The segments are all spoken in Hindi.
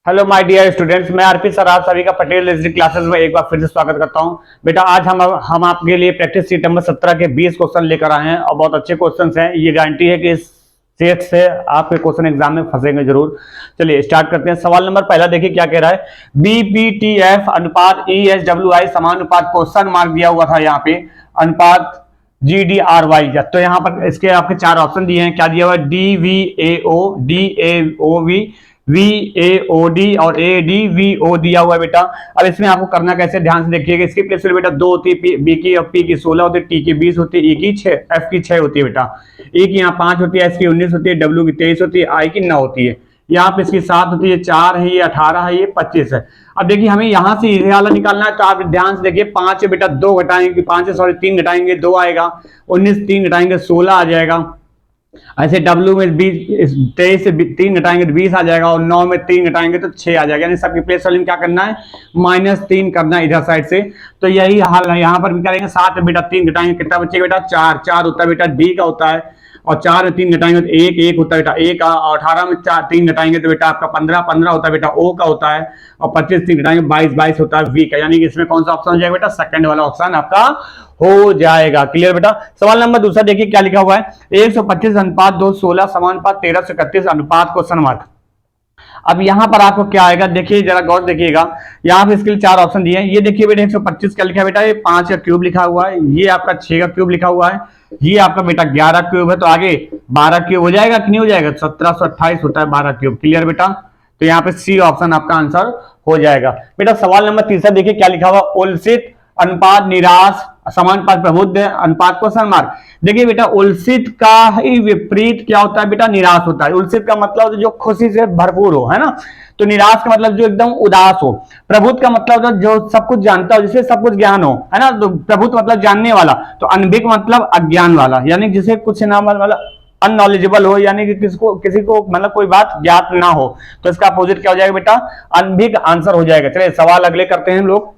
हेलो माय डियर स्टूडेंट्स, मैं आरपी सर आप सभी का पटेल एसडी क्लासेस में एक बार फिर से स्वागत करता हूं। बेटा आज हम आपके लिए प्रैक्टिस शीट नंबर 17 के 20 क्वेश्चन लेकर आए हैं और बहुत अच्छे क्वेश्चंस हैं। ये गारंटी है कि इस सेट से आपके क्वेश्चन एग्जाम में फंसेंगे जरूर। चलिए स्टार्ट करते हैं। सवाल नंबर पहला देखिए क्या कह रहा है। बीपीटीएफ अनुपात ईएसडब्ल्यूआई समानुपात क्वेश्चन मार्क दिया हुआ था यहाँ पे अनुपात GDRY। तो यहाँ पर इसके आपके चार ऑप्शन दिए हैं। क्या दिया हुआ है? DVAO, DAOV, VAOD और ADVO दिया हुआ है बेटा। अब इसमें आपको करना कैसे, ध्यान से देखिएगा। इसकी प्लेस बेटा 2 होती है, बी की और पी की 16 होती है, टी की 20 होती है, ई की 6, एफ की 6 होती है बेटा। ई की यहाँ 5 होती है, एस की 19 होती है, डब्ल्यू की 23 होती है, आई की 9 होती है। यहाँ पे इसकी 7 होती है, 4 है, ये 18 है, ये 25 है। अब देखिए हमें यहाँ से ये वाला निकालना है, तो आप ध्यान से देखिए। 5 है बेटा, 2 घटाएंगे, 5 है सॉरी 3 घटाएंगे 2 आएगा, 19 3 घटाएंगे 16 आ जाएगा। ऐसे डब्ल्यू में 20, 23 से 3 घटाएंगे तो 20 आ जाएगा, और 9 में 3 घटाएंगे तो 6 आ जाएगा। यानी सबकी प्लेस वैल्यू क्या करना है? -3 करना है इधर साइड से। तो यही हाल है यहाँ पर भी करेंगे। 7 है बेटा, 3 घटाएंगे कितना बचेगा बेटा? 4 4 होता है बेटा, डी का होता है। और 4 में 3 घटाएंगे तो 1 1 होता है बेटा, ए का। और 18 में 3 घटाएंगे तो बेटा आपका 15 15 होता है बेटा, ओ का होता है। और 25 3 घटाएंगे 22 22 होता है, वी का। यानी कि इसमें कौन सा ऑप्शन हो जाएगा बेटा? सेकंड वाला ऑप्शन आपका हो जाएगा। क्लियर बेटा। सवाल नंबर दूसरा देखिए क्या लिखा हुआ है। 125 अनुपात 2 16 समानुपात 13 से 31 अनुपात क्वेश्चन मार्क। अब यहां पर आपको क्या आएगा, देखिए जरा गौर देखिएगा। यहाँ पे इसके लिए चार ऑप्शन दिए हैं। ये देखिए बेटा 125 क्या लिखा है बेटा? ये 5 का क्यूब लिखा हुआ है, ये आपका 6 का क्यूब लिखा हुआ है, ये आपका बेटा 11 क्यूब है। तो आगे 12 क्यूब हो जाएगा कि नहीं हो जाएगा? 1728 होता है 12 क्यूब। क्लियर बेटा। तो यहाँ पे सी ऑप्शन आपका आंसर हो जाएगा बेटा। सवाल नंबर तीसरा देखिए क्या लिखा हुआ। उल्सित अनुपात निराश समानुपात प्रबुद्ध अनुपात क्वेश्चन मार्क। देखिए बेटा उल्सित का ही विपरीत क्या होता है बेटा? निराश होता है। उल्सित का मतलब जो खुशी से भरपूर हो, है ना। तो निराश का मतलब जो एकदम उदास हो। प्रबुद्ध का मतलब जो सब कुछ जानता हो, जिसे सब कुछ ज्ञान हो, है ना। तो प्रबुद्ध मतलब जानने वाला। तो अनभिज्ञ मतलब अज्ञान वाला, यानी जिसे कुछ ना मतलब अननॉलेजेबल हो, यानी कि किसी को मतलब कोई बात ज्ञात ना हो। तो इसका अपोजिट क्या हो जाएगा बेटा? अनभिज्ञ आंसर हो जाएगा। चलिए सवाल अगले करते हैं हम लोग।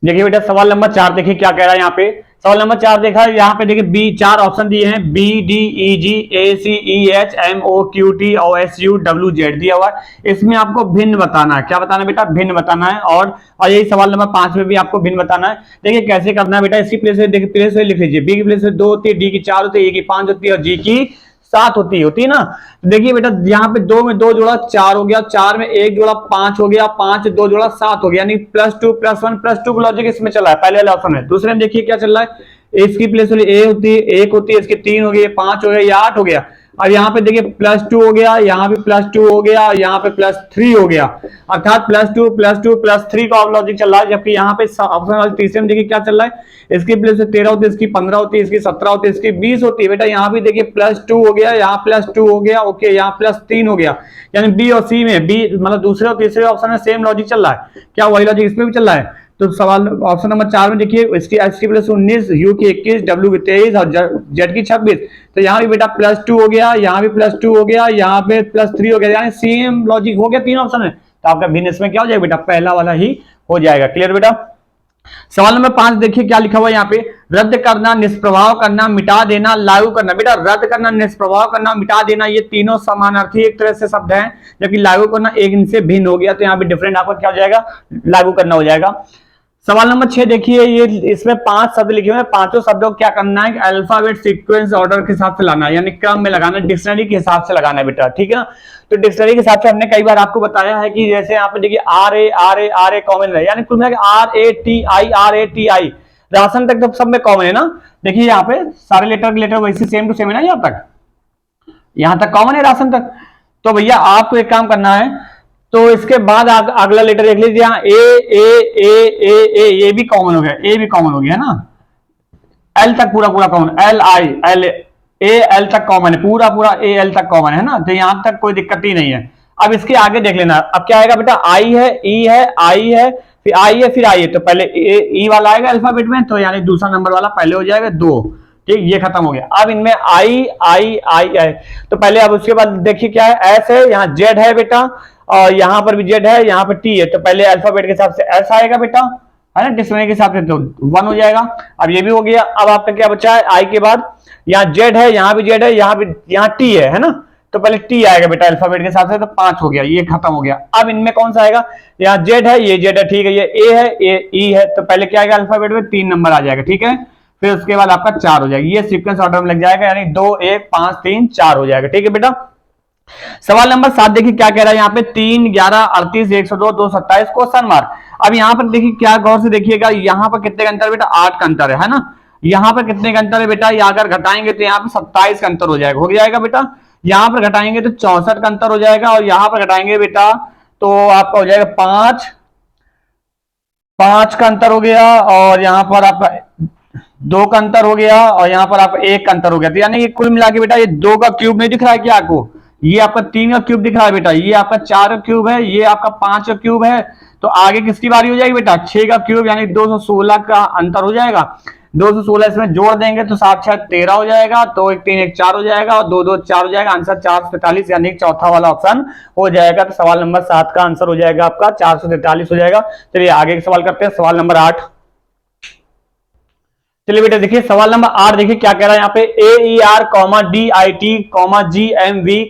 देखिए बेटा सवाल नंबर 4 देखिए क्या कह रहा है यहाँ पे। सवाल नंबर 4 देखा यहाँ पे देखिए, बी 4 ऑप्शन दिए हैं। B D E G A C E H M O Q T O S U W Z दिया हुआ है। इसमें आपको भिन्न बताना है। क्या बताना है बेटा? भिन्न बताना है। और यही सवाल नंबर 5 में भी आपको भिन्न बताना है। देखिए कैसे करना है बेटा। इसकी प्लेस में देखिए, प्लेस में लिख लीजिए। बी की प्लेस में 2 होती है, डी की 4 होती है, ए की 5 होती है और जी की 7 होती है ना। देखिए बेटा यहाँ पे 2 में 2 जोड़ा 4 हो गया, 4 में 1 जोड़ा 5 हो गया, 5 2 जोड़ा 7 हो गया, यानी +2 +1 +2 का लॉजिक इसमें चला है। पहले वाले ऑप्शन में। दूसरे में देखिए क्या चल रहा है। इसकी प्लेस ए होती है, 1 होती है, इसकी 3 हो गई, 5 हो गया, या 8 हो गया। अब यहाँ पे देखिए +2 हो गया, यहाँ पे +2 हो गया, यहाँ पे +3 हो गया। अर्थात +2 +2 +3 का लॉजिक चल रहा है। जबकि यहाँ पे ऑप्शन वाले तीसरे में देखिए क्या चल रहा है। इसकी प्लेस 13 होती है, इसकी 15 होती है, इसकी 17 होती है, इसकी 20 होती है। बेटा यहाँ भी देखिए +2 हो गया, यहाँ +2 हो गया, ओके, यहाँ +3 हो गया। यानी बी और सी में, बी मतलब दूसरे और तीसरे ऑप्शन में सेम लॉजिक चल रहा है। क्या वही लॉजिक इसमें भी चल रहा है? तो सवाल ऑप्शन नंबर 4 में देखिए, इसकी एच की प्लस 19, यू की 21, डब्ल्यू की 23 और जेड की 26। तो यहाँ भी बेटा +2 हो गया, यहाँ भी +2 हो गया, यहाँ पे +3 हो गया, यानी सेम लॉजिक हो गया 3 ऑप्शन में। तो आपका भिन्न इसमें क्या हो जाएगा बेटा? पहला वाला ही हो जाएगा। क्लियर बेटा। सवाल नंबर 5 देखिए क्या लिखा हुआ है यहाँ पे। रद्द करना, निष्प्रभाव करना, मिटा देना, लागू करना। बेटा रद्द करना, निष्प्रभाव करना, मिटा देना, ये तीनों समानार्थी एक तरह से शब्द हैं। जबकि लागू करना एक इनसे भिन्न हो गया। तो यहाँ पे डिफरेंट आपका क्या हो जाएगा? लागू करना हो जाएगा। सवाल नंबर 6 देखिए, ये इसमें 5 शब्द लिखे हुए हैं। पांचों शब्दों को क्या करना है? अल्फाबेट सीक्वेंस ऑर्डर के हिसाब से लाना है, यानी क्रम में लगाना है, डिक्शनरी के हिसाब से लगाना है बेटा। ठीक है ना। तो डिक्शनरी के हिसाब से हमने कई बार आपको बताया है कि जैसे यहाँ पे देखिए RA कॉमन है, यानी कुल मिलाकर RATI राशन तक तो सब में कॉमन है ना। देखिए यहाँ पे सारे लेटर वैसे सेम टू सेम है ना। यहाँ तक कॉमन है राशन तक। तो भैया आपको एक काम करना है, तो इसके बाद अगला लेटर देख लीजिए। यहाँ ए ये भी कॉमन हो गया, ए भी कॉमन हो गया है ना। एल तक पूरा कॉमन, एल तक कॉमन है, पूरा एल तक कॉमन है ना। तो यहां तक कोई दिक्कत ही नहीं है। अब इसके आगे देख लेना। अब क्या आएगा बेटा? आई है, ई है, आई है, फिर आई है, फिर आई है। तो पहले ई वाला आएगा अल्फाबेट में, तो यानी दूसरा नंबर वाला पहले हो जाएगा 2। ठीक, ये खत्म हो गया। अब इनमें आई आई आई है। तो पहले अब उसके बाद देखिए क्या है। एस है, यहाँ जेड है बेटा, और यहाँ पर भी जेड है, यहाँ पर टी है। तो पहले अल्फाबेट के हिसाब से एस आएगा बेटा, है ना। डिक्शनरी के हिसाब से तो 1 हो जाएगा। अब ये भी हो गया। अब आपका क्या बचा है? आई के बाद यहाँ जेड है, यहाँ भी जेड है, यहाँ टी है ना। तो पहले टी आएगा बेटा अल्फाबेट के हिसाब से, तो 5 हो गया, ये खत्म हो गया। अब इनमें कौन सा आएगा, यहाँ जेड है, ये जेड है, ठीक है, ये ए है, ये ई है, तो पहले क्या आएगा अल्फाबेट में 3 नंबर आ जाएगा, ठीक है, फिर उसके बाद आपका 4 हो जाएगा, ये सीक्वेंस ऑर्डर में लग जाएगा, यानी 2 1 5 3 4 हो जाएगा, ठीक है बेटा। सवाल नंबर 7 देखिए क्या कह रहा है यहाँ पे, 3 11 38 102 227 क्वेश्चन मार्क। अब यहाँ पर देखिए क्या गौर से देखिएगा, यहाँ पर कितने का अंतर बेटा, 8 का अंतर है ना। यहाँ पर कितने का अंतर है बेटा, ये अगर घटाएंगे तो यहाँ पे 27 का अंतर हो जाएगा बेटा। यहाँ पर घटाएंगे तो 64 का अंतर हो जाएगा, और यहाँ पर घटाएंगे बेटा तो आपका हो जाएगा 5 का अंतर हो गया, और यहाँ पर आपका 2 का अंतर हो गया, और यहाँ पर आपका 1 का अंतर हो गया। तो यानी ये कुल मिला के बेटा ये 2 का क्यूब नहीं दिख रहा है क्या आपको, ये आपका 3 का क्यूब दिख रहा है बेटा, ये आपका 4 का क्यूब है, ये आपका 5 का क्यूब है। तो आगे किसकी बारी हो जाएगी बेटा, 6 का क्यूब, यानी 216 का अंतर हो जाएगा। 216 इसमें जोड़ देंगे तो 7 6 13 हो जाएगा, तो 1 3 1 4 हो जाएगा, और 2 2 4 हो जाएगा, आंसर 443, यानी चौथा वाला ऑप्शन हो जाएगा। तो सवाल नंबर 7 का आंसर हो जाएगा आपका 443 हो जाएगा। चलिए आगे का सवाल करते हैं, सवाल नंबर 8। चलिए बेटा देखिए सवाल नंबर 8 देखिए क्या कह रहा है यहाँ पे, AER DIT GMV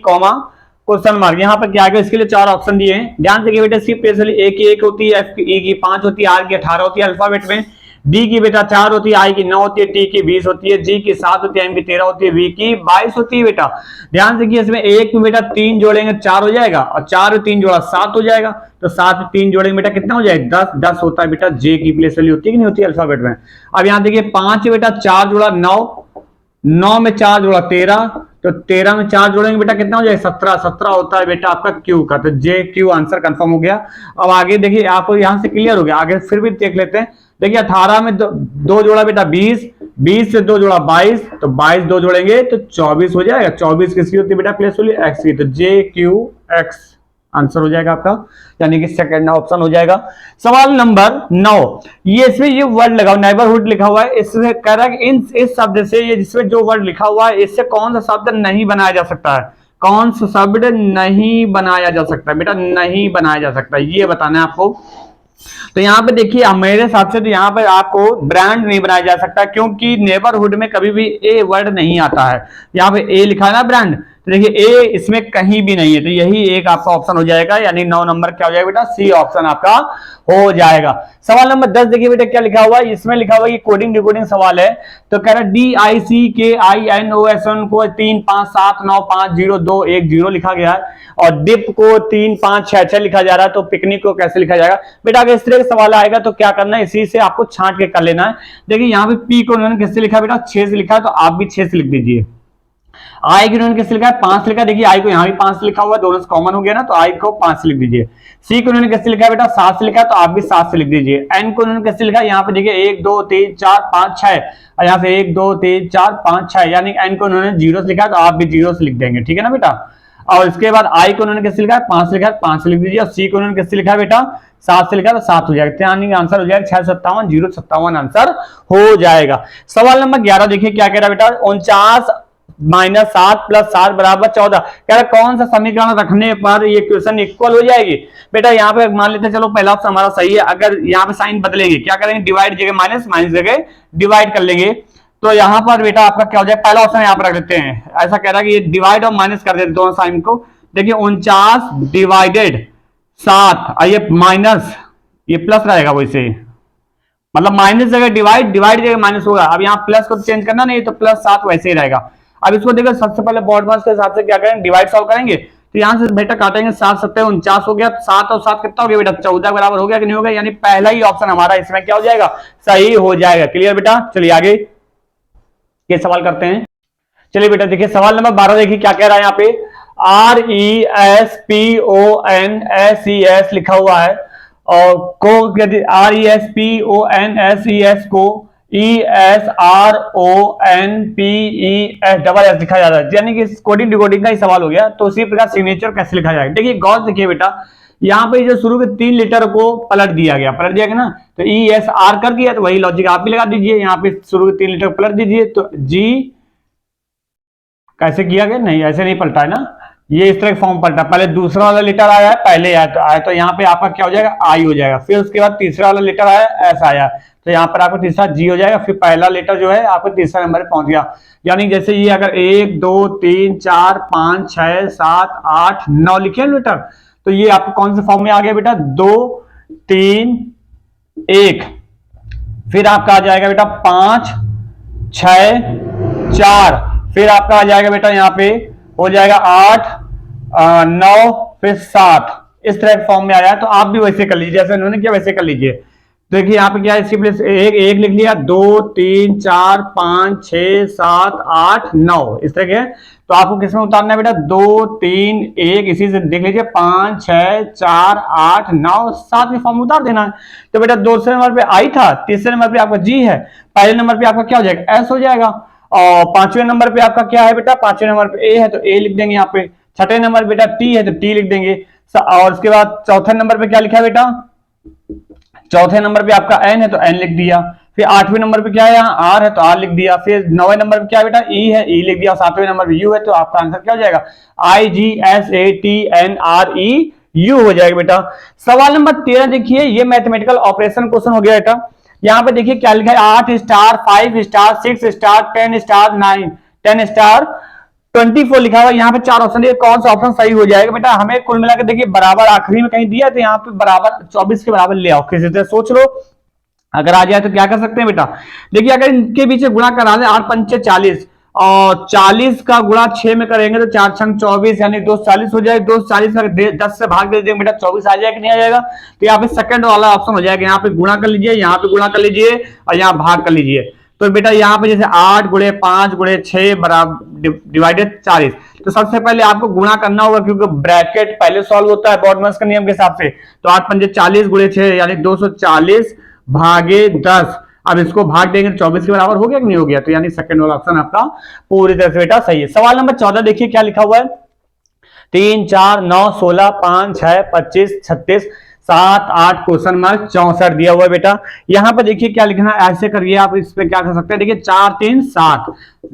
question mark. यहाँ पर क्या है, इसके लिए 4 ऑप्शन दिए हैं, ध्यान से बेटा। सी स्पेशली ए की 1 होती है, एफ की ई की 5 होती है, आर की 18 होती है अल्फाबेट में, डी की बेटा 4 होती है, आई की 9 होती है, टी की 20 होती है, जी की 7 होती है, एम की 13 होती है, वी की 22 होती है बेटा। ध्यान से कि इसमें एक में बेटा 3 जोड़ेंगे 4 हो जाएगा, और 4 में 3 जोड़ा 7 हो जाएगा, तो 7 में 3 जोड़ेंगे बेटा कितना हो जाएगा 10, 10 होता है बेटा। जे की प्लेस वैल्यू होती है कि नहीं होती है अल्फाबेट में। अब यहाँ देखिए 5 बेटा 4 जोड़ा 9, 9 में 4 जोड़ा 13, तो 13 में 4 जोड़ेंगे बेटा कितना हो जाएगा 17, 17 होता है बेटा आपका क्यू का। तो जे क्यू आंसर कंफर्म हो गया। अब आगे देखिए आपको यहां से क्लियर हो गया, आगे फिर भी देख लेते हैं। देखिए 18 में 2 जोड़ा बेटा 20, 20 से 2 जोड़ा 22, तो 22 2 जोड़ेंगे तो 24 हो जाएगा। 24 किसकी होती है बेटा प्लेस वैल्यू एक्स की, तो जे क्यू एक्स आंसर हो जाएगा आपका, यानी कि सेकंड ऑप्शन हो जाएगा। सवाल नंबर 9, ये इसमें ये वर्ड लगाओ, नेबरहुड लिखा हुआ है, इसमें कह रहा है कि इस शब्द से, ये जिसमें जो वर्ड लिखा हुआ है इससे कौन सा शब्द नहीं बनाया जा सकता है, कौन सा शब्द नहीं बनाया जा सकता है बेटा, नहीं बनाया जा सकता, ये बताना है आपको। तो यहाँ पे देखिए मेरे हिसाब से तो यहाँ पे आपको ब्रांड नहीं बनाया जा सकता, क्योंकि नेबरहुड में कभी भी ए वर्ड नहीं आता है। यहाँ पे ए लिखा है ना ब्रांड, तो देखिए ए इसमें कहीं भी नहीं है, तो यही एक आपका ऑप्शन हो जाएगा, यानी 9 नंबर क्या हो जाएगा बेटा, सी ऑप्शन आपका हो जाएगा। सवाल नंबर 10 देखिए बेटा क्या लिखा हुआ है, इसमें लिखा हुआ है कि कोडिंग डिकोडिंग सवाल है। तो कह रहा है DICKINOSN को 3 5 7 9 5 0 2 1 0 लिखा गया है, और डिप को 3 5 6 6 लिखा जा रहा है, तो पिकनिक को कैसे लिखा जाएगा बेटा। अगर इस तरह का सवाल आएगा तो क्या करना है, इसी से आपको छांट के कर लेना है। देखिए यहाँ पे पी को उन्होंने किससे लिखा बेटा, 6 से लिखा है, तो आप भी 6 से लिख दीजिए। आई की उन्होंने किससे लिखा है, 5 से लिखा है, देखिए आई को यहाँ भी 5 से लिखा हुआ है, दोनों से कॉमन हो गया ना, तो आई को 5 से लिख दीजिए। सी को उन्होंने किससे लिखा है बेटा, 7 से लिखा है, तो आप भी 7 से लिख दीजिए। एन को उन्होंने किससे लिखा है, यहाँ पे देखिए 1 2 3 4 5 6, और यहाँ से 1 2 3 4 5 6, यानी एन को उन्होंने 0 से लिखा है, तो आप भी 0 से लिख देंगे, ठीक है ना बेटा। और इसके बाद आई को उन्होंने किससे लिखा है, 5 से लिखा है, 5 से लिख दीजिए। और सी को उन्होंने किससे लिखा है बेटा, 7 से लिखा है, तो 7 हो जाएगा, यानी आंसर हो जाएगा 657 057 आंसर हो जाएगा। सवाल नंबर 11 देखिए क्या कह रहा है बेटा, 49 - 7 + 7 = 14। कह रहा कौन सा समीकरण रखने पर ये इक्वेशन इक्वल हो जाएगी बेटा। यहाँ पे मान लेते हैं, चलो पहला ऑप्शन हमारा सही है। अगर यहाँ पे साइन बदलेंगे, क्या करेंगे, डिवाइड जगह माइनस, माइनस जगह डिवाइड कर लेंगे, तो यहाँ पर बेटा आपका क्या हो जाए, पहला ऑप्शन यहाँ पर रख लेते हैं। ऐसा कह रहा है कि ये डिवाइड और माइनस कर देते दोनों साइन को। देखिए 49 डिवाइडेड 7, ये माइनस, ये प्लस रहेगा वैसे, मतलब माइनस जगह डिवाइड, डिवाइड जगह माइनस होगा। अब यहाँ प्लस को चेंज करना नहीं, तो +7 वैसे ही रहेगा। अब इसको देखो सबसे पहले बॉड मास के हिसाब से क्या करेंगे, डिवाइड सॉल्व करेंगे। तो यहाँ से बेटा काटेंगे, 7 7 49 हो गया, 7 और 7 कितना हो गया बेटा, 14 बराबर हो गया कि नहीं हो गया, यानी पहला ही ऑप्शन हमारा इसमें क्या हो जाएगा, सही हो जाएगा। क्लियर बेटा, चलिए आगे ये सवाल करते हैं। चलिए बेटा देखिए सवाल नंबर 12 देखिए क्या कह रहा है यहाँ पे, RESPONSES लिखा हुआ है, और को RESPONSES को ESRONPES लिखा जाता है, यानी कि कोडिंग डिकोडिंग का ही सवाल हो गया। तो उसी प्रकार सिग्नेचर कैसे लिखा जाएगा, देखिए गौर देखिए बेटा, यहाँ पे जो शुरू के 3 लेटर को पलट दिया गया ना, तो ESR कर दिया, तो वही लॉजिक आप भी लगा दीजिए। यहाँ पे शुरू के 3 लेटर पलट दीजिए, तो जी कैसे किया गया, नहीं ऐसे नहीं पलटा है ना, ये इस तरह फॉर्म पलटा, पहले दूसरा वाला लेटर आया है, पहले आया तो यहाँ पे आपका क्या हो जाएगा, आई हो जाएगा। फिर उसके बाद तीसरा वाला लेटर आया, एस आया, तो यहाँ पर आपका तीसरा जी हो जाएगा। फिर पहला लेटर जो है आपको तीसरा नंबर पे पहुंच गया। यानी जैसे ये अगर 1 2 3 4 5 6 7 8 9 लिखे लेटर, तो ये आपको कौन से फॉर्म में आ गया बेटा, 2 3 1। फिर आपका आ जाएगा बेटा 5 6 4। फिर आपका आ जाएगा बेटा यहाँ पे हो जाएगा 8 9 फिर 7। इस तरह के फॉर्म में आया है। तो आप भी वैसे कर लीजिए, जैसे उन्होंने किया वैसे कर लीजिए। देखिए यहाँ पे क्या है, इसकी प्लेस एक लिख लिया, 2 3 4 5 6 7 8 9 इस तरह के। तो आपको किसमें उतारना है बेटा, 2 3 1, इसी से देख लीजिए 5 6 4 8 9 7 में फॉर्म उतार देना है। तो बेटा दूसरे नंबर पे आई था, तीसरे नंबर पे आपका जी है, पहले नंबर पे आपका क्या हो जाएगा, एस हो जाएगा। और पांचवें नंबर पे आपका क्या है बेटा, पांचवें नंबर पे ए है तो ए लिख देंगे यहाँ पे। छठे नंबर पे बेटा टी है तो टी लिख देंगे। और उसके बाद चौथे नंबर पे क्या लिखा है बेटा, चौथे नंबर पे आपका एन है तो एन लिख दिया। फिर आठवें नंबर पे क्या है, यहाँ आर है तो आर लिख दिया। फिर 9वें नंबर पे क्या है बेटा, ई है, ई लिख दिया। सातवें नंबर पे यू है तो आपका आंसर क्या हो जाएगा, IGSATNRE यू हो जाएगा बेटा। सवाल नंबर 13 देखिए, ये मैथमेटिकल ऑपरेशन क्वेश्चन हो गया बेटा। यहाँ पे देखिए क्या लिखा है, 8 star 5 star 6 star 10 star 9 10 star 24 लिखा हुआ। यहाँ पे 4 ऑप्शन दिए, कौन सा ऑप्शन सही हो जाएगा बेटा। हमें कुल मिलाकर देखिए बराबर आखिरी में कहीं दिया, तो यहाँ पे बराबर 24 के बराबर ले आओ, किसी तरह सोच लो। अगर आ जाए तो क्या कर सकते हैं बेटा, देखिए अगर इनके पीछे गुणा करा दे, 8 पंचे 40 और 40 का गुणा 6 में करेंगे तो 4 छंग 24 यानी 240 हो जाएगा। 240 का 10 से भाग दे देंगे बेटा, 24 आ जाएगा कि नहीं आ जाएगा। तो यहाँ पे सेकंड वाला ऑप्शन हो जाएगा, यहाँ पे गुणा कर लीजिए, यहाँ पे गुणा कर लीजिए और यहाँ भाग कर लीजिए। तो बेटा यहाँ पे जैसे 8 गुणे 5 गुणे 6 बराबर डिवाइडेड 40। तो सबसे पहले आपको गुणा करना होगा, क्योंकि ब्रैकेट पहले सॉल्व होता है ब्रॉडमैन्स के नियम के हिसाब से। तो 8 पंजे 40 गुणे 6 यानी 240 भागे 10। अब इसको भाग देंगे 24 के बराबर हो गया कि नहीं हो गया। तो यानी सेकंड वाला ऑप्शन आपका पूरी तरह से बेटा सही है। सवाल नंबर 14 देखिए क्या लिखा हुआ है, 3 4 9 16 5 6 25 36 7 8 क्वेश्चन मार्क 64 दिया हुआ है बेटा। यहां पर देखिए क्या लिखना है, ऐसे करिए आप, इस पे क्या कर सकते हैं, देखिए 4 3 7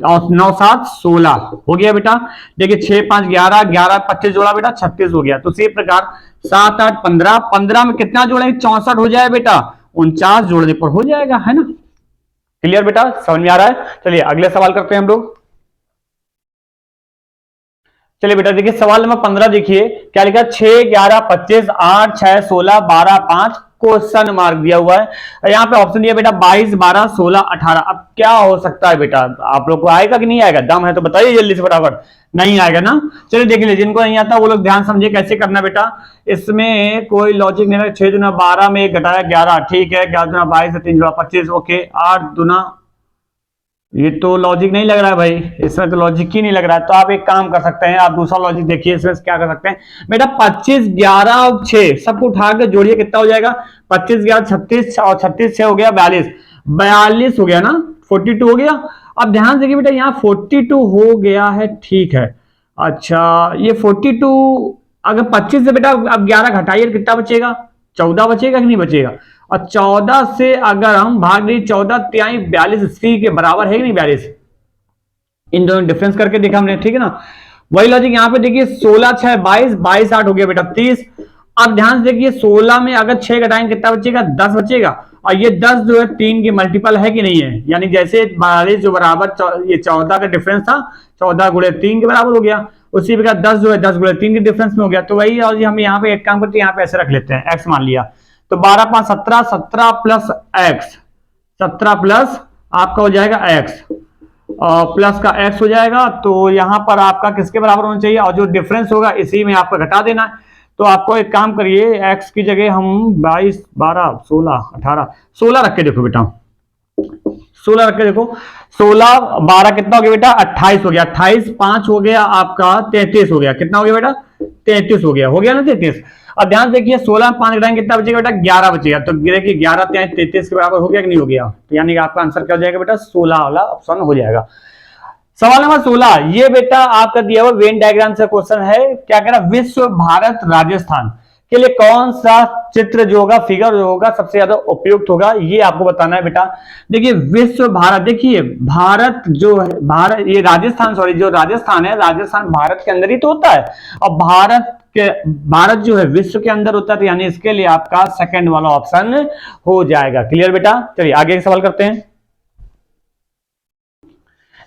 और 9 7 16 हो गया बेटा। देखिए 6 5 11 11 25 जोड़ा बेटा 36 हो गया। तो इसी प्रकार 7 8 15 15 में कितना जोड़ेंगे, 64 हो जाए बेटा, 49 जोड़ने पर हो जाएगा, है ना। क्लियर बेटा, समझ में आ रहा है। चलिए अगले सवाल करते हैं हम लोग। चलिए बेटा देखिए सवाल नंबर 15 देखिए क्या लिखा है, 6 11 25 8 6 16 12 5 क्वेश्चन मार्क दिया हुआ है। यहाँ पे ऑप्शन दिया बेटा 22 12 16 18। अब क्या हो सकता है बेटा, आप लोग को आएगा कि नहीं आएगा, दम है तो बताइए जल्दी से फटाफट। नहीं आएगा ना, चलिए देख लीजिए, जिनको नहीं आता वो लोग ध्यान समझिए कैसे करना बेटा। इसमें कोई लॉजिक नहीं है। 6 दूना 12 में 1 घटाया 11, ठीक है। 11 दूना 22 3 जोड़ा 25, ओके। 8 दूना, ये तो लॉजिक नहीं लग रहा है भाई, इसमें तो लॉजिक ही नहीं लग रहा है। तो आप एक काम कर सकते हैं, आप दूसरा लॉजिक देखिए, इसमें क्या कर सकते हैं बेटा, 25 11 और 6 सबको उठा के जोड़िए, कितना हो जाएगा, 25 11 36 और 36 6 हो गया 42, 42 हो गया ना, 42 हो गया। अब ध्यान देखिए बेटा, यहाँ 42 हो गया है, ठीक है। अच्छा ये 42 अगर 25 से बेटा अब 11 घटाइए कितना बचेगा, 14 बचेगा कि नहीं बचेगा। और 14 से अगर हम भाग दी 14 तिहाई 42 सी के बराबर है कि नहीं 42, इन दोनों डिफरेंस करके देखा हमने, ठीक है ना। वही लॉजिक यहाँ पे देखिए 16 6 22 22 8 हो गया बेटा 30। अब ध्यान से देखिए 16 में अगर 6 घटाएंगे कितना बचेगा, 10 बचेगा। और ये 10 जो है 3 की मल्टीपल है कि नहीं है, यानी जैसे 42 जो बराबर ये 14 का डिफरेंस था, 14 गुणे 3 के बराबर हो गया। उसी प्रकार 10 जो है 10 गुणे 3 के डिफरेंस में हो गया। तो वही और हम यहाँ पे एक काम करते हैं, यहाँ पे ऐसे रख लेते हैं, एक्स मान लिया। तो 12 5 17 17 प्लस एक्स, 17 प्लस आपका हो जाएगा एक्स, और प्लस का एक्स हो जाएगा। तो यहां पर आपका किसके बराबर होना चाहिए, और जो डिफरेंस होगा इसी में आपको घटा देना है। तो आपको एक काम करिए, एक्स की जगह हम 22 12 16 18 16 रख के देखो बेटा, 16 रख के देखो। 16 12 कितना हो गया बेटा, 28 हो गया। 28 5 हो गया आपका 33 हो गया। कितना हो गया बेटा, 33 हो गया ना 33। अब ध्यान देखिए 16 में 5 घटाएंगे कितना बचेगा बेटा, 11 बचेगा। तो देखिए 11 33 के बराबर हो गया कि नहीं हो गया। तो यानी कि आपका आंसर क्या हो जाएगा बेटा, 16 वाला ऑप्शन हो जाएगा। सवाल नंबर 16 ये बेटा आपका दिया हुआ वेन डायग्राम से क्वेश्चन है। क्या कह रहा है, विश्व भारत राजस्थान के लिए कौन सा चित्र जो होगा, फिगर जो होगा सबसे ज्यादा उपयुक्त होगा, ये आपको बताना है बेटा। देखिए विश्व भारत, देखिए भारत जो है, भारत ये राजस्थान, सॉरी जो राजस्थान है, राजस्थान भारत के अंदर ही तो होता है, और भारत जो है विश्व के अंदर होता है, तो यानी इसके लिए आपका सेकंड वाला ऑप्शन हो जाएगा। क्लियर बेटा। चलिए आगे सवाल करते हैं।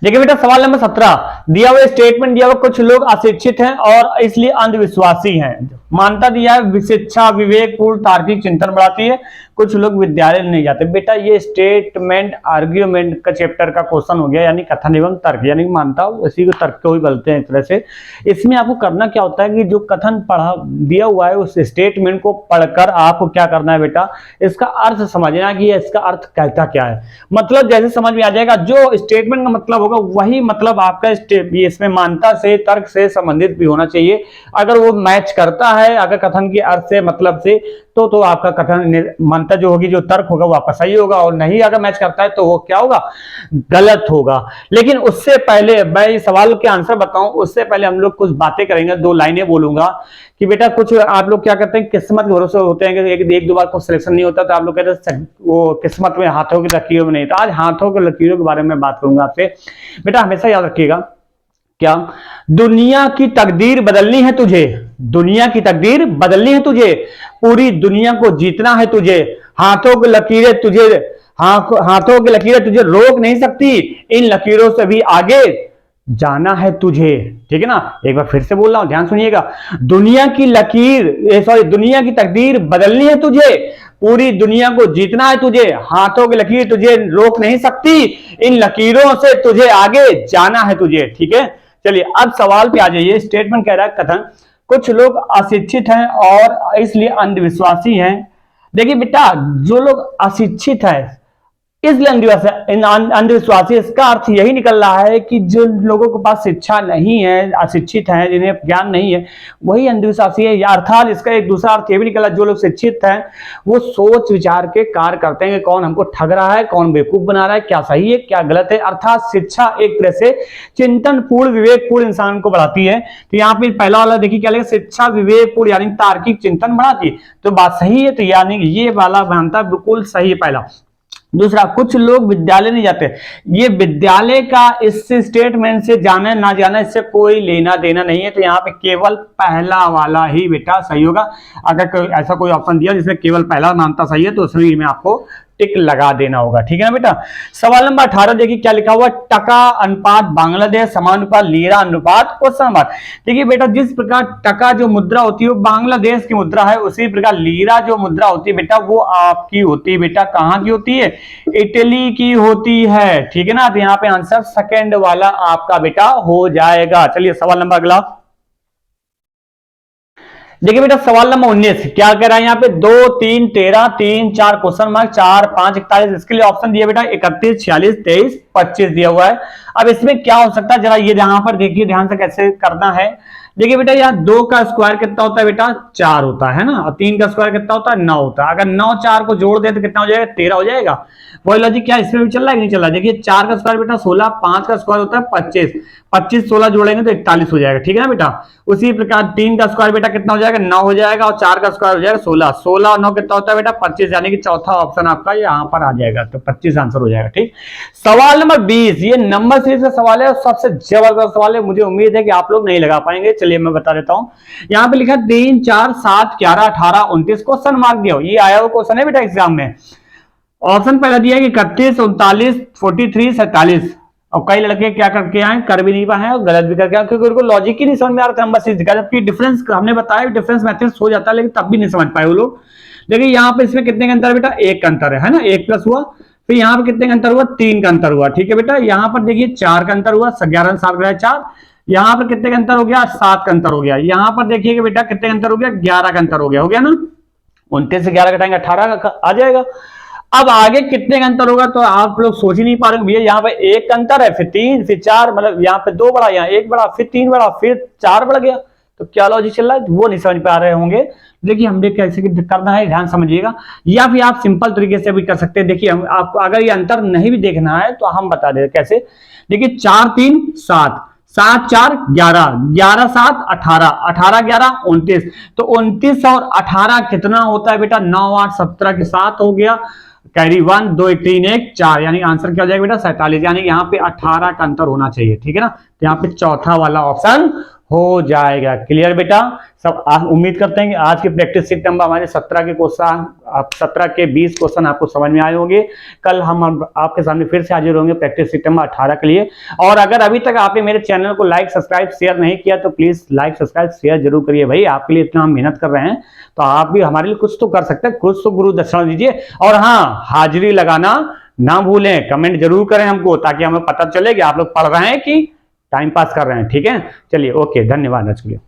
देखिए बेटा सवाल नंबर 17, दिया हुआ स्टेटमेंट दिया हुआ, कुछ लोग अशिक्षित हैं और इसलिए अंधविश्वासी हैं। मानता दिया है शिक्षा विवेकपूर्ण तार्किक चिंतन बढ़ाती है, कुछ लोग विद्यालय नहीं जाते। बेटा ये स्टेटमेंट आर्ग्यूमेंट का चैप्टर का क्वेश्चन हो गया, यानी कथन एवं तर्क, यानी मानता हूं इसी को तर्क को ही बोलते हैं। इस तरह से इसमें आपको करना क्या होता है कि जो कथन पढ़ा दिया हुआ है उस स्टेटमेंट को पढ़कर आपको क्या करना है बेटा, इसका अर्थ समझना कि इसका अर्थ कहता क्या है। मतलब जैसे समझ में आ जाएगा, जो स्टेटमेंट का मतलब होगा वही मतलब आपका इसमें मानता से तर्क से संबंधित भी होना चाहिए। अगर वो मैच करता है अगर कथन के अर्थ से मतलब से, तो आपका कथन मानता जो होगी, जो तर्क होगा वो आपका सही होगा, और नहीं अगर मैच करता है तो वो क्या होगा, गलत होगा। लेकिन उससे पहले मैं इस सवाल के आंसर बताऊं, उससे पहले हम लोग कुछ बातें करेंगे, दो लाइनें बोलूंगा कि बेटा कुछ आप लोग क्या करते हैं, किस्मत के भरोसे होते हैं कि एक दो बार कुछ सिलेक्शन नहीं होता, तो आप लोग कहते हैं वो किस्मत में, हाथों की लकीरों में नहीं। तो आज हाथों की लकीरों के बारे में बात करूंगा आपसे। बेटा हमेशा याद रखिएगा, क्या दुनिया की तकदीर बदलनी है तुझे, दुनिया की तकदीर बदलनी है तुझे, पूरी दुनिया को जीतना है तुझे, हाथों की लकीरें तुझे, हाथों की लकीरें तुझे रोक नहीं सकती, इन लकीरों से भी आगे जाना है तुझे। ठीक है ना, एक बार फिर से बोल रहा हूं, ध्यान सुनिएगा। दुनिया की दुनिया की तकदीर बदलनी है तुझे, पूरी दुनिया को जीतना है तुझे, हाथों की लकीर तुझे रोक नहीं सकती, इन लकीरों से तुझे आगे जाना है तुझे। ठीक है, चलिए अब सवाल पे आ जाइए। स्टेटमेंट कह रहा है कथन, कुछ लोग अशिक्षित हैं और इसलिए अंधविश्वासी हैं। देखिए बेटा जो लोग अशिक्षित है इसलिए अंधविश्वासी, इसका अर्थ यही निकल रहा है कि जो लोगों के पास शिक्षा नहीं है, अशिक्षित हैं, जिन्हें ज्ञान नहीं है, वही अंधविश्वासी है। या अर्थात इसका एक दूसरा अर्थ यह भी निकला, जो लोग शिक्षित हैं वो सोच विचार के कार्य करते हैं कि कौन हमको ठग रहा है, कौन बेवकूफ बना रहा है, क्या सही है क्या गलत है। अर्थात शिक्षा एक तरह से चिंतन पूर्ण विवेकपूर्ण इंसान को बढ़ाती है। तो यहाँ पे पहला वाला देखिए क्या लिखा, शिक्षा विवेकपूर्ण यानी तार्किक चिंतन बढ़ाती है, तो बात सही है, तो यानी ये वाला मानता बिल्कुल सही है पहला। दूसरा, कुछ लोग विद्यालय नहीं जाते, ये विद्यालय का इस स्टेटमेंट से जाना ना जाना इससे कोई लेना देना नहीं है, तो यहाँ पे केवल पहला वाला ही बेटा सही होगा। अगर ऐसा कोई ऑप्शन दिया जिसमें केवल पहला मानता सही है तो उसमें में आपको टिक लगा देना होगा। ठीक है ना बेटा। सवाल नंबर 18 देखिए क्या लिखा हुआ, टका अनुपात बांग्लादेश समानुपात लीरा अनुपात क्वेश्चन मार्क। देखिए बेटा जिस प्रकार टका जो मुद्रा होती है वो बांग्लादेश की मुद्रा है, उसी प्रकार लीरा जो मुद्रा होती है बेटा वो आपकी होती है, बेटा कहां की होती है, इटली की होती है। ठीक है ना, तो यहाँ पे आंसर सेकेंड वाला आपका बेटा हो जाएगा। चलिए सवाल नंबर अगला देखिए बेटा, सवाल नंबर 19 क्या कह रहा है यहाँ पे, 2 3 13 3 4 क्वेश्चन मार्क 4 5 41, इसके लिए ऑप्शन दिया बेटा 31 46 23 25 दिया हुआ है। अब इसमें क्या हो सकता है जरा ये यहां पर देखिए ध्यान से कैसे करना है। देखिए बेटा यहाँ 2 का स्क्वायर कितना होता है बेटा 4 होता है ना, और 3 का स्क्वायर कितना होता है 9 होता है। अगर 9 4 को जोड़ दे तो कितना हो जाएगा 13 हो जाएगा। वही लॉजिक क्या इसमें भी चल रहा है कि नहीं चल रहा है। देखिए 4 का स्क्वायर बेटा 16, 5 का स्क्वायर होता है 25, 25 16 जोड़ेंगे तो 41 हो जाएगा। ठीक है ना बेटा। उसी प्रकार 3 का स्क्वायर बेटा कितना हो जाएगा 9 हो जाएगा, और 4 का स्क्वायर हो जाएगा 16, 16 और 9 कितना होता है बेटा 25, यानी कि चौथा ऑप्शन आपका यहाँ पर आ जाएगा, तो 25 आंसर हो जाएगा। ठीक। सवाल नंबर 20 ये नंबर सीरीज का सवाल है और सबसे जबरदस्त सवाल है, मुझे उम्मीद है कि आप लोग नहीं लगा पाएंगे। चलिए मैं बता देता हूं, यहाँ पे लिखा 3 4 7 11 18 29 क्वेश्चन मार्क दिया, ये आया हुआ क्वेश्चन है बेटा एग्जाम में। ऑप्शन पहला दिया कि 31 39 43 47, और कई लड़के क्या करके आए कर भी नहीं पाए और गलत भी करके आए क्योंकि उनको लॉजिक ही नहीं समझ में आ रहा था नंबर सीरीज का। जबकि डिफरेंस हमने बताया डिफरेंस मैथ्स हो जाता है, लेकिन तब भी नहीं समझ पाए वो लोग। लेकिन यहाँ पे इसमें कितने का अंतर बेटा 1 का अंतर है ना, 1 प्लस हुआ, फिर यहाँ पे कितने का अंतर हुआ 3 का अंतर हुआ। ठीक है बेटा, यहाँ पर देखिए 4 का अंतर हुआ, 11 7 4, यहाँ पर कितने का अंतर हो गया 7 का अंतर हो गया, यहाँ पर देखिए बेटा कितने का अंतर हो गया 11 का अंतर हो गया ना, 29 से 11 घटाएंगे 18 का आ जाएगा। अब आगे कितने का अंतर होगा तो आप लोग सोच ही नहीं पा रहे भैया, यहाँ पे 1 का अंतर है, फिर 3 फिर 4, मतलब यहाँ पे 2 बढ़ा, यहाँ 1 बढ़ा, फिर 3 बढ़ा, फिर 4 बढ़ गया, तो क्या लॉजिक चल रहा है वो नहीं समझ पा रहे होंगे। देखिए हमने कैसे करना है ध्यान समझिएगा, या फिर आप सिंपल तरीके से भी कर सकते हैं। देखिए आपको अगर ये अंतर नहीं भी देखना है तो हम बता दें कैसे। देखिए 4 3 7 7 4 11, 11 7 18, 18 11 29। तो 29 और 18 कितना होता है बेटा? 9 8 17 के साथ हो गया, कैरी 1, 2 1 3 1 4, यानी आंसर क्या हो जाएगा बेटा? 47। यानी यहाँ पे 18 का अंतर होना चाहिए, ठीक है ना। तो यहाँ पे चौथा वाला ऑप्शन हो जाएगा। क्लियर बेटा? सब उम्मीद करते हैं कि आज की प्रैक्टिस सीट नंबर हमारे 17 के क्वेश्चन, 17 के 20 क्वेश्चन आपको समझ में आए होंगे। कल हम आपके सामने फिर से हाजिर होंगे प्रैक्टिस सीट नंबर 18 के लिए। और अगर अभी तक आपने मेरे चैनल को लाइक सब्सक्राइब शेयर नहीं किया तो प्लीज लाइक सब्सक्राइब शेयर जरूर करिए भाई। आपके लिए इतना हम मेहनत कर रहे हैं तो आप भी हमारे लिए कुछ तो कर सकते हैं, कुछ तो गुरु दक्षिणा दीजिए। और हाँ, हाजिरी लगाना ना भूलें, कमेंट जरूर करें हमको, ताकि हमें पता चले कि आप लोग पढ़ रहे हैं कि टाइम पास कर रहे हैं। ठीक है, चलिए ओके, धन्यवाद आज के लिए।